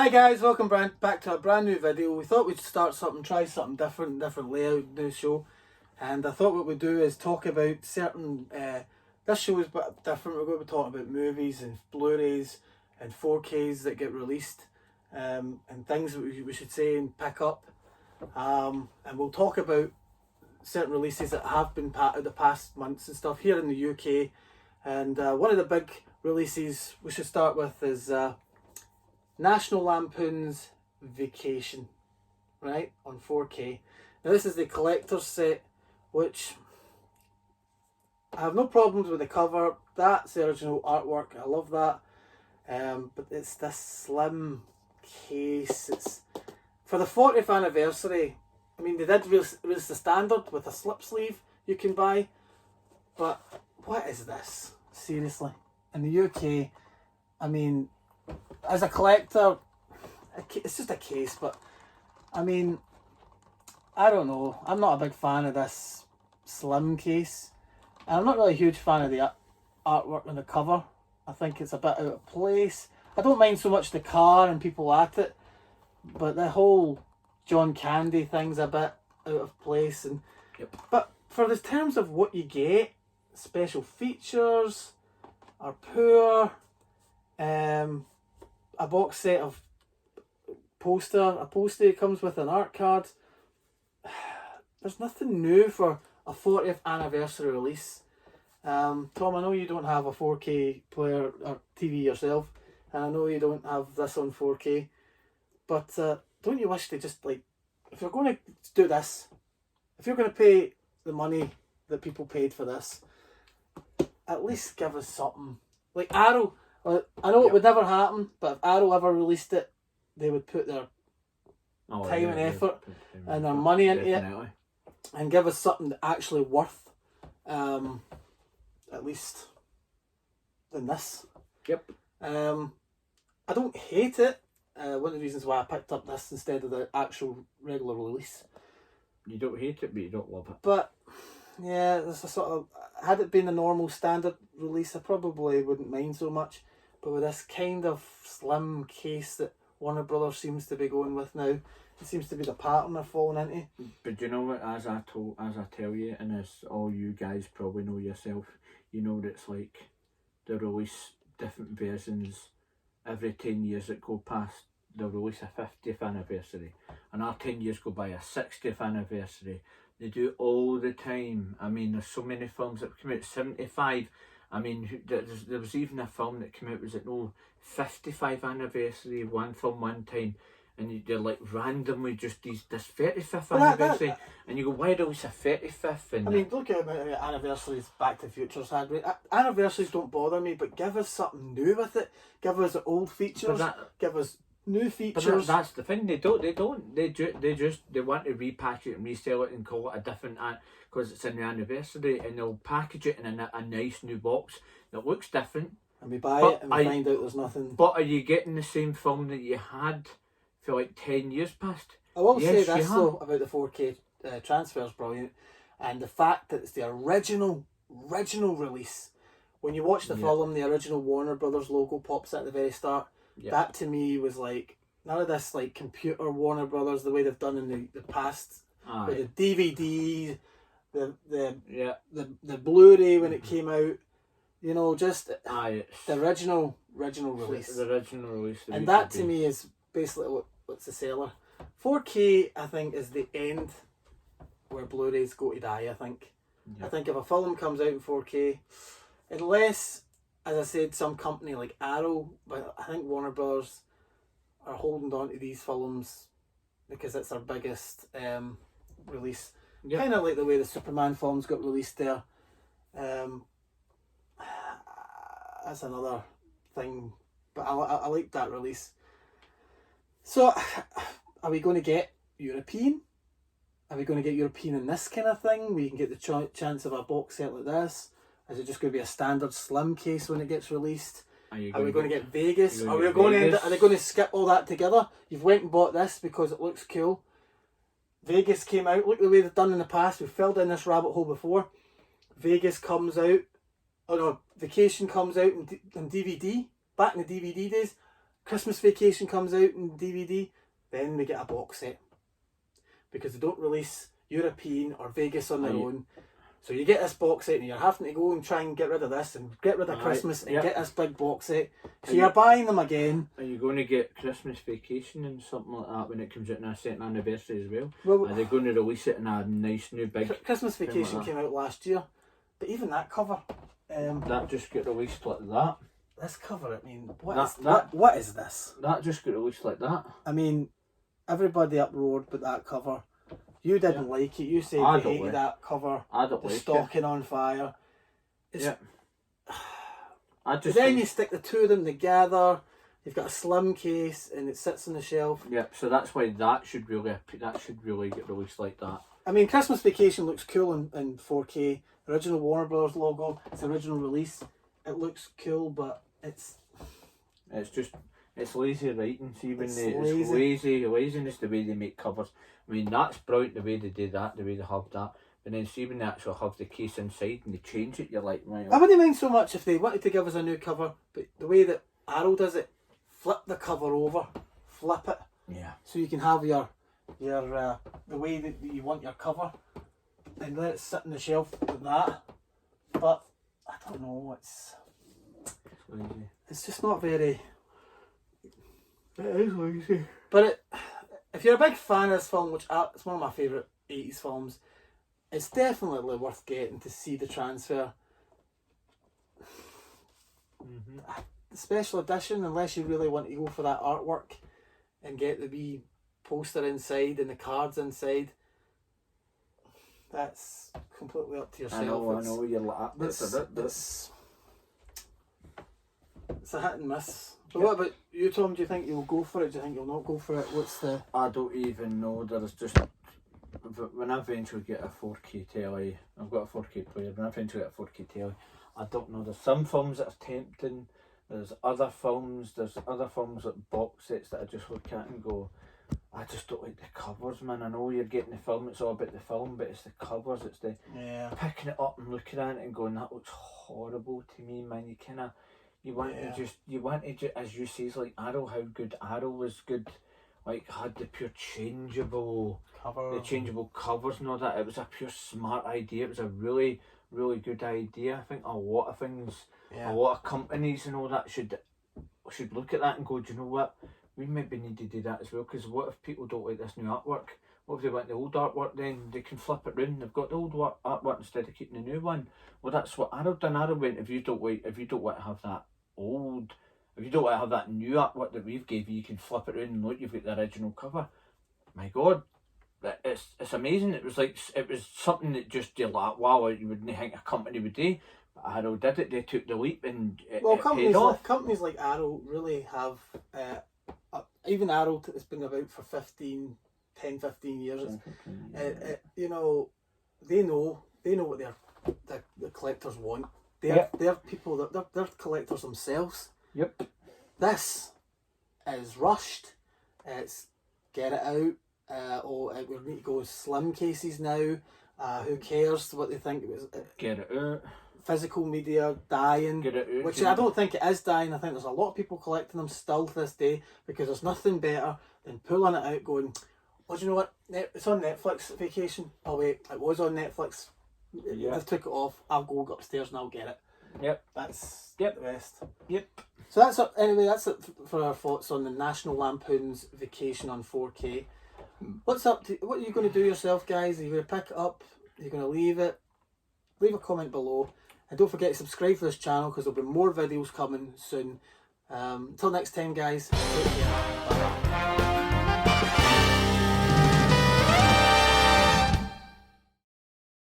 Hi guys, welcome back to a brand new video. We thought we'd start something, try something different layout, new show. And I thought what we'd do is talk about certain, this show is a bit different. We're going to be talking about movies and Blu-rays and 4Ks that get released, and things that we should say and pick up. And we'll talk about certain releases that have been part of the past months and stuff here in the UK. And one of the big releases we should start with is National Lampoon's Vacation, right, on 4K. Now this is the collector's set, which I have no problems with the cover. That's the original artwork. I love that. But it's this slim case. It's for the 40th anniversary. I mean, they did release the standard with a slip sleeve you can buy. But what is this? Seriously. In the UK, I mean, as a collector, it's just a case, but I mean, I don't know. I'm not a big fan of this slim case. And I'm not really a huge fan of the artwork on the cover. I think it's a bit out of place. I don't mind so much the car and people at it, but the whole John Candy thing's a bit out of place. And But for the terms of what you get, special features are poor. A box set of a poster comes with an art card. There's nothing new for a 40th anniversary release. Tom, I know you don't have a 4K player or TV yourself, and I know you don't have this on 4K, but don't you wish they just, like, if you're going to do this, if you're going to pay the money that people paid for this, at least give us something. Like Arrow, I know it would never happen, but if Arrow ever released it, they would put their time and effort and their money into it and give us something actually worth at least than this. Yep. I don't hate it. One of the reasons why I picked up this instead of the actual regular release. You don't hate it, but you don't love it. But yeah, there's a sort of, had it been a normal standard release, I probably wouldn't mind so much. But with this kind of slim case that Warner Brothers seems to be going with now, it seems to be the pattern they're falling into. But you know what? As I tell you, and as all you guys probably know yourself, you know that it's like they release different versions every 10 years that go past. They'll release a 50th anniversary, and our 10 years go by a 60th anniversary. They do all the time. I mean, there's so many films that come out. 75. I mean, there was even a film that came out, was it no 55th anniversary, one film one time, and they're like randomly just this 35th anniversary, and you go, why release a 35th? And I mean, look at how many anniversaries Back to the Future's had. Anniversaries don't bother me, but give us something new with it. Give us old features. Give us new features. But that's the thing. They want to repackage it and resell it and call it a different, because it's in the anniversary, and they'll package it in a nice new box that looks different. And we buy it and we find out there's nothing. But are you getting the same film that you had for like 10 years past? I will say this though about the 4K transfer is brilliant, and the fact that it's the original release. When you watch the film, the original Warner Brothers logo pops at the very start. That to me was like none of this like computer Warner Brothers the way they've done in the past. With the DVD, the Blu-ray when it came out, you know, just the original release. The original release. And that to me is basically what's the seller. 4K I think is the end where Blu-rays go to die, I think. I think if a film comes out in 4K, unless, as I said, some company like Arrow, but I think Warner Brothers are holding on to these films because it's their biggest release. Kind of like the way the Superman films got released there. That's another thing, but I like that release. So, are we going to get European? Are we going to get European in this kind of thing? We can get the chance of a box set like this. Is it just going to be a standard slim case when it gets released? Are we going to get Vegas? Are they going to skip all that together? You've went and bought this because it looks cool. Vegas came out. Look the way they've done in the past. We've fell down this rabbit hole before. Vegas comes out. Oh no, Vacation comes out in DVD. Back in the DVD days. Christmas Vacation comes out in DVD, then they get a box set. Because they don't release European or Vegas on their own. So you get this box set and you're having to go and try and get rid of this and get rid of Christmas and get this big box set. So you're buying them again. Are you going to get Christmas Vacation and something like that when it comes out on a second anniversary as well? Well, are they going to release it in a nice new big... Christmas Vacation came out last year. But even that cover... that just got released like that. This cover, I mean, what is this? That just got released like that. I mean, everybody uproared but that cover. You didn't like it. You said you hated that cover. I don't the like stocking on fire. It's, then you stick the two of them together. You've got a slim case and it sits on the shelf. Yep. So that's why that should really get released like that. I mean, Christmas Vacation looks cool in 4K. Original Warner Brothers logo. It's the original release. It looks cool, but it's lazy writing. See, when it's laziness the way they make covers. I mean, that's brilliant the way they do that, the way they have that. But then see when they actually have the case inside and they change it, you're like, right. I wouldn't mind so much if they wanted to give us a new cover, but the way that Arrow does it, flip the cover over, flip it. Yeah. So you can have your the way that you want your cover, and let it sit on the shelf with that. But I don't know, it's lazy. It's just not very. It is lazy. But if you're a big fan of this film, which it's one of my favourite 80s films, it's definitely worth getting to see the transfer. The special edition, unless you really want to go for that artwork and get the wee poster inside and the cards inside, that's completely up to yourself. I know, you're like, it's a hit and miss. But what about you, Tom? Do you think you'll go for it? Do you think you'll not go for it? What's the... I don't even know. There's just... When I eventually get a 4K telly, I've got a 4K player, when I eventually get a 4K telly, I don't know. There's some films that are tempting. There's other films like box sets that I just look at and go, I just don't like the covers, man. I know you're getting the film, it's all about the film, but it's the covers, it's the picking it up and looking at it and going, that looks horrible to me, man. You want to just, as you say, like Arrow, how good Arrow was good, like had the pure changeable covers and all that. It was a pure smart idea. It was a really, really good idea. I think a lot of things, a lot of companies and all that should look at that and go, do you know what? We maybe need to do that as well, because what if people don't like this new artwork? What if they want the old artwork? Then they can flip it round. They've got the old artwork instead of keeping the new one. Well, that's what Arrow done. Arrow went, if you don't want to have that old, if you don't want to have that new artwork that we've gave you, you can flip it around and look, you've got the original cover. My God, it's amazing. It was something that just, you're like, wow, you wouldn't think a company would do. But Arrow did it. They took the leap and it paid off. Companies like Arrow really have, even Arrow has been about for 10, 15 years. You know, they know what the collectors want. They're people that they're collectors themselves. Yep. This is rushed. It's get it out. We need to go slim cases now. Who cares what they think? It was get it out. Physical media dying, Get it out, which I don't think it is dying. I think there's a lot of people collecting them still to this day, because there's nothing better than pulling it out, going, "Oh, do you know what? It's on Netflix Vacation. Oh wait, it was on Netflix. I've took it off. I'll go upstairs and I'll get it." Yep. That's the best. Yep. So that's it. Anyway, that's it for our thoughts on the National Lampoon's Vacation on 4K. What are you going to do yourself, guys? Are you going to pick it up? Are you going to leave it? Leave a comment below. And don't forget to subscribe to this channel, because there'll be more videos coming soon. Until next time, guys. Take care. Bye.